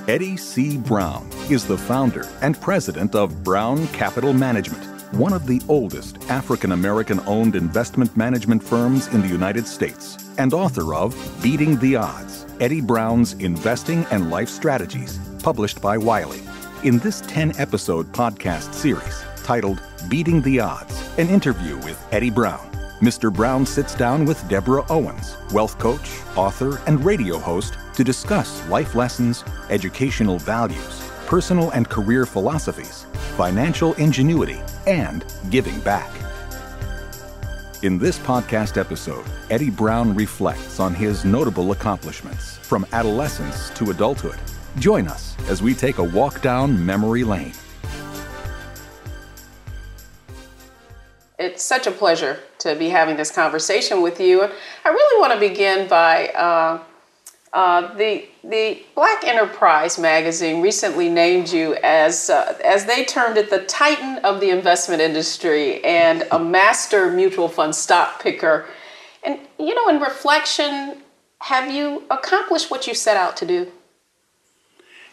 Eddie C. Brown is the founder and president of Brown Capital Management, one of the oldest African-American-owned investment management firms in the United States, and author of Beating the Odds, Eddie Brown's Investing and Life Strategies, published by Wiley. In this 10-episode podcast series titled Beating the Odds, an interview with Eddie Brown, Mr. Brown sits down with Deborah Owens, wealth coach, author, and radio host, to discuss life lessons, educational values, personal and career philosophies, financial ingenuity, and giving back. In this podcast episode, Eddie Brown reflects on his notable accomplishments from adolescence to adulthood. Join us as we take a walk down memory lane. It's such a pleasure to be having this conversation with you. I really want to begin by the Black Enterprise magazine recently named you as they termed it, the titan of the investment industry and a master mutual fund stock picker. And, in reflection, have you accomplished what you set out to do?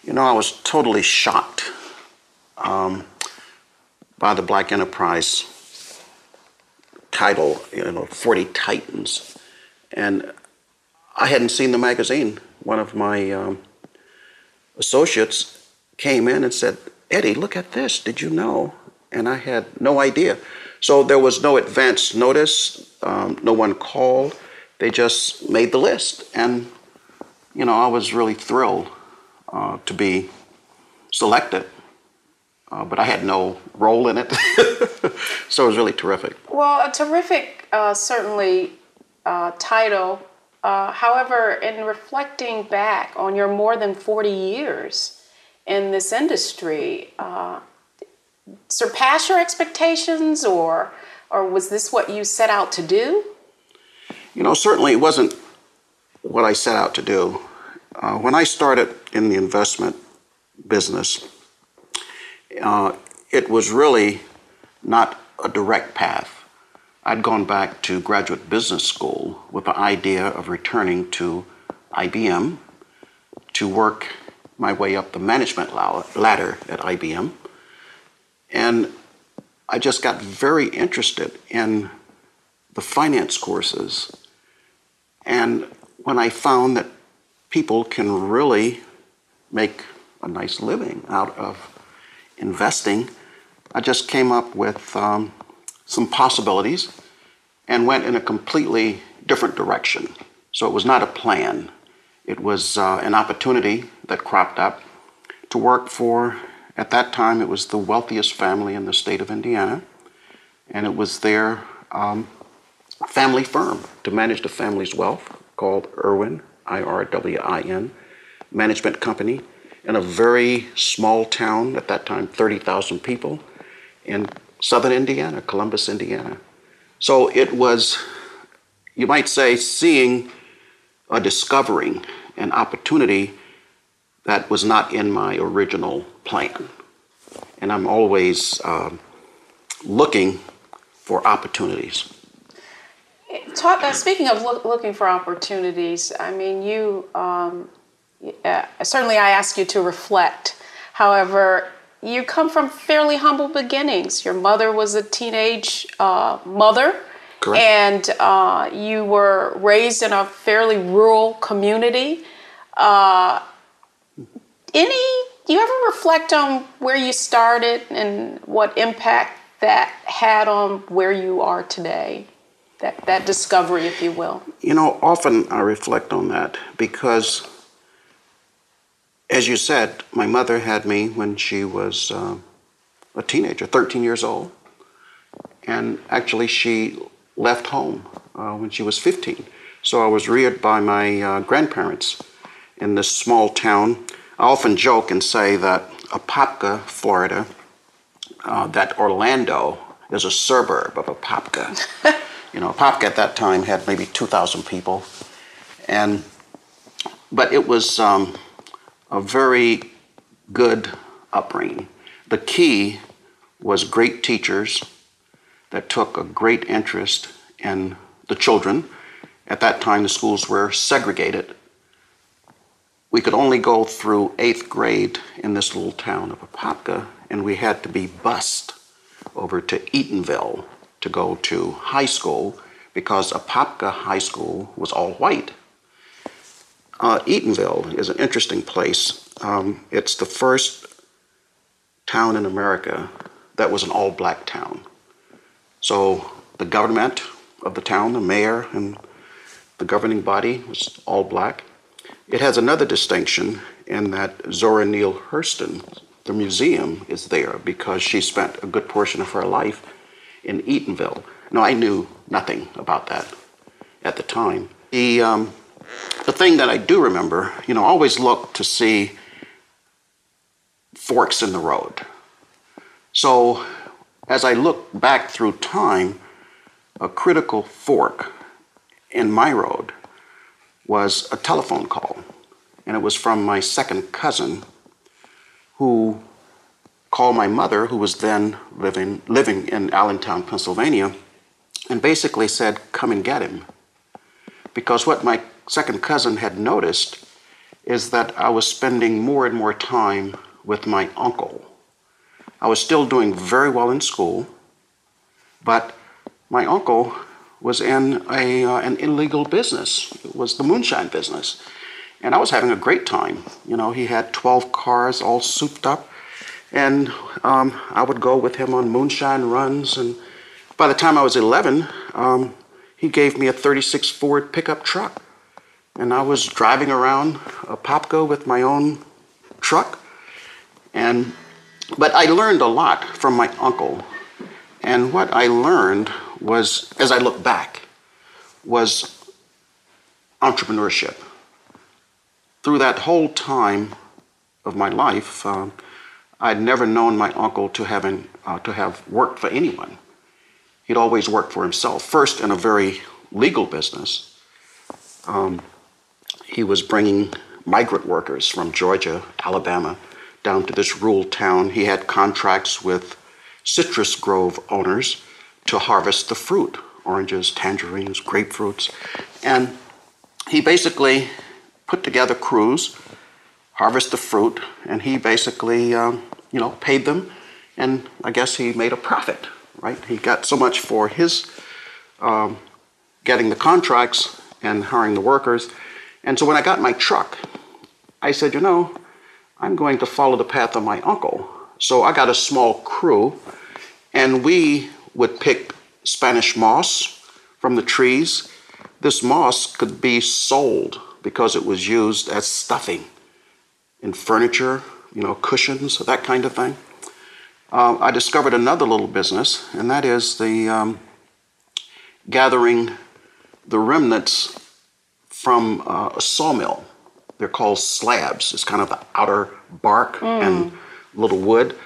I was totally shocked by the Black Enterprise title, 40 Titans. And I hadn't seen the magazine. One of my associates came in and said, "Eddie, look at this. Did you know?" And I had no idea. So there was no advance notice. No one called. They just made the list. And, I was really thrilled to be selected. But I had no role in it. So it was really terrific. Well, a terrific, certainly, title. However, in reflecting back on your more than 40 years in this industry, surpass your expectations, or was this what you set out to do? Certainly it wasn't what I set out to do. When I started in the investment business, it was really not a direct path. I'd gone back to graduate business school with the idea of returning to IBM to work my way up the management ladder at IBM. And I just got very interested in the finance courses. And when I found that people can really make a nice living out of investing, I just came up with some possibilities and went in a completely different direction. So it was not a plan. It was an opportunity that cropped up to work for, at that time, it was the wealthiest family in the state of Indiana. And it was their family firm to manage the family's wealth called Irwin, IRWIN, Management Company, in a very small town, at that time, 30,000 people, in southern Indiana, Columbus, Indiana. So it was, you might say, discovering an opportunity that was not in my original plan. And I'm always looking for opportunities. Speaking of looking for opportunities, I mean, you certainly I ask you to reflect. However, you come from fairly humble beginnings. Your mother was a teenage mother. Correct. And you were raised in a fairly rural community. Do you ever reflect on where you started and what impact that had on where you are today? That discovery, if you will. Often I reflect on that because, as you said, my mother had me when she was a teenager, 13 years old. And actually she left home when she was 15. So I was reared by my grandparents in this small town. I often joke and say that Apopka, Florida, that Orlando is a suburb of Apopka. Apopka at that time had maybe 2,000 people. But it was a very good upbringing. The key was great teachers that took a great interest in the children. At that time, the schools were segregated. we could only go through 8th grade in this little town of Apopka, and we had to be bused over to Eatonville to go to high school because Apopka High School was all white. Eatonville is an interesting place. It's the first town in America that was an all-black town. So the government of the town, the mayor and the governing body was all black. It has another distinction in that Zora Neale Hurston, the museum, is there because she spent a good portion of her life in Eatonville. Now, I knew nothing about that at the time. The thing that I do remember, I always look to see forks in the road. So as I look back through time, a critical fork in my road was a telephone call. And it was from my second cousin who called my mother, who was then living in Allentown, Pennsylvania, and basically said, come and get him. Because what my second cousin had noticed is that I was spending more and more time with my uncle. I was still doing very well in school, but my uncle was in an illegal business. It was the moonshine business. And I was having a great time. He had 12 cars all souped up, and I would go with him on moonshine runs. And by the time I was 11, he gave me a 36 Ford pickup truck. And I was driving around Apopka with my own truck. But I learned a lot from my uncle. And what I learned was, as I look back, was entrepreneurship. Through that whole time of my life, I'd never known my uncle to have worked for anyone. He'd always worked for himself, first in a very legal business. He was bringing migrant workers from Georgia, Alabama, down to this rural town. He had contracts with citrus grove owners to harvest the fruit, oranges, tangerines, grapefruits. And he basically put together crews, harvest the fruit, and he basically, paid them. And I guess he made a profit, right? He got so much for his getting the contracts and hiring the workers. And so when I got my truck, I said, I'm going to follow the path of my uncle. So I got a small crew, and we would pick Spanish moss from the trees. This moss could be sold because it was used as stuffing in furniture, cushions, that kind of thing. I discovered another little business, and that is the gathering the remnants from a sawmill. They're called slabs. It's kind of the outer bark and little wood.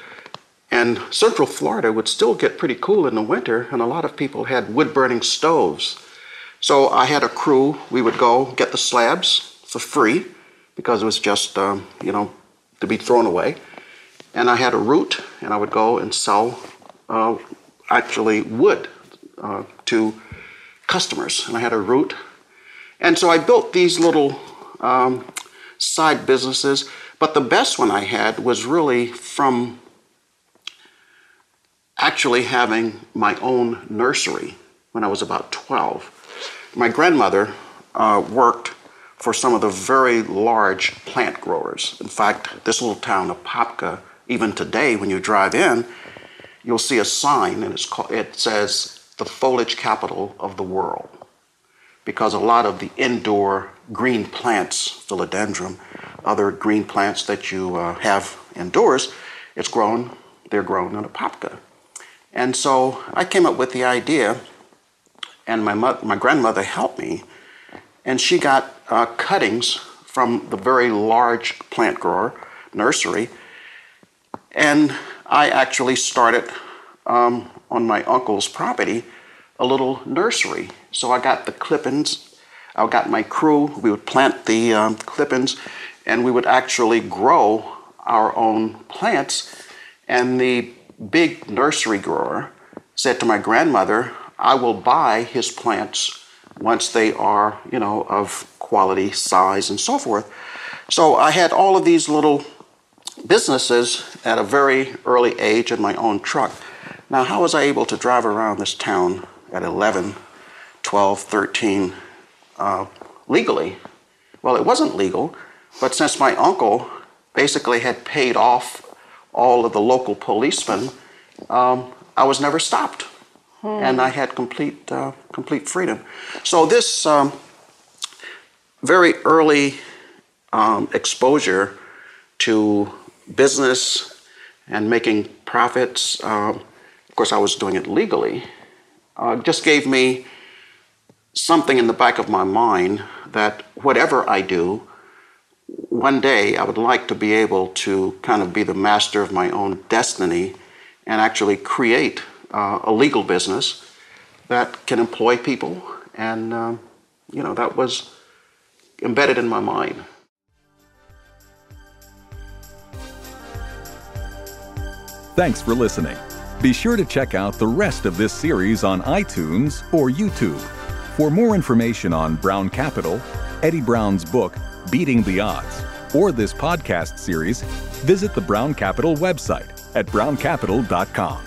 And Central Florida would still get pretty cool in the winter, and a lot of people had wood-burning stoves. So I had a crew. We would go get the slabs for free because it was just, to be thrown away. And I had a route, and I would go and sell wood to customers. And I had a route. And so I built these little side businesses, but the best one I had was really from actually having my own nursery when I was about 12. My grandmother worked for some of the very large plant growers. In fact, this little town of Apopka, even today when you drive in, you'll see a sign, and it says the foliage capital of the world, because a lot of the indoor green plants, philodendron, other green plants that you have indoors, they're grown in Apopka. And so I came up with the idea, and my grandmother helped me, and she got cuttings from the very large plant grower nursery, and I actually started on my uncle's property a little nursery. So I got the clippings, I got my crew, we would plant the clippings, and we would actually grow our own plants. And the big nursery grower said to my grandmother, I will buy his plants once they are, of quality, size, and so forth. So I had all of these little businesses at a very early age in my own truck. Now, how was I able to drive around this town at 11, 12, 13 legally? Well, it wasn't legal, but since my uncle basically had paid off all of the local policemen, I was never stopped. And I had complete freedom. So this very early exposure to business and making profits, of course I was doing it legally, just gave me something in the back of my mind that whatever I do, one day I would like to be able to kind of be the master of my own destiny and actually create a legal business that can employ people, and that was embedded in my mind. Thanks for listening. Be sure to check out the rest of this series on iTunes or YouTube. For more information on Brown Capital, Eddie Brown's book, Beating the Odds, or this podcast series, visit the Brown Capital website at browncapital.com.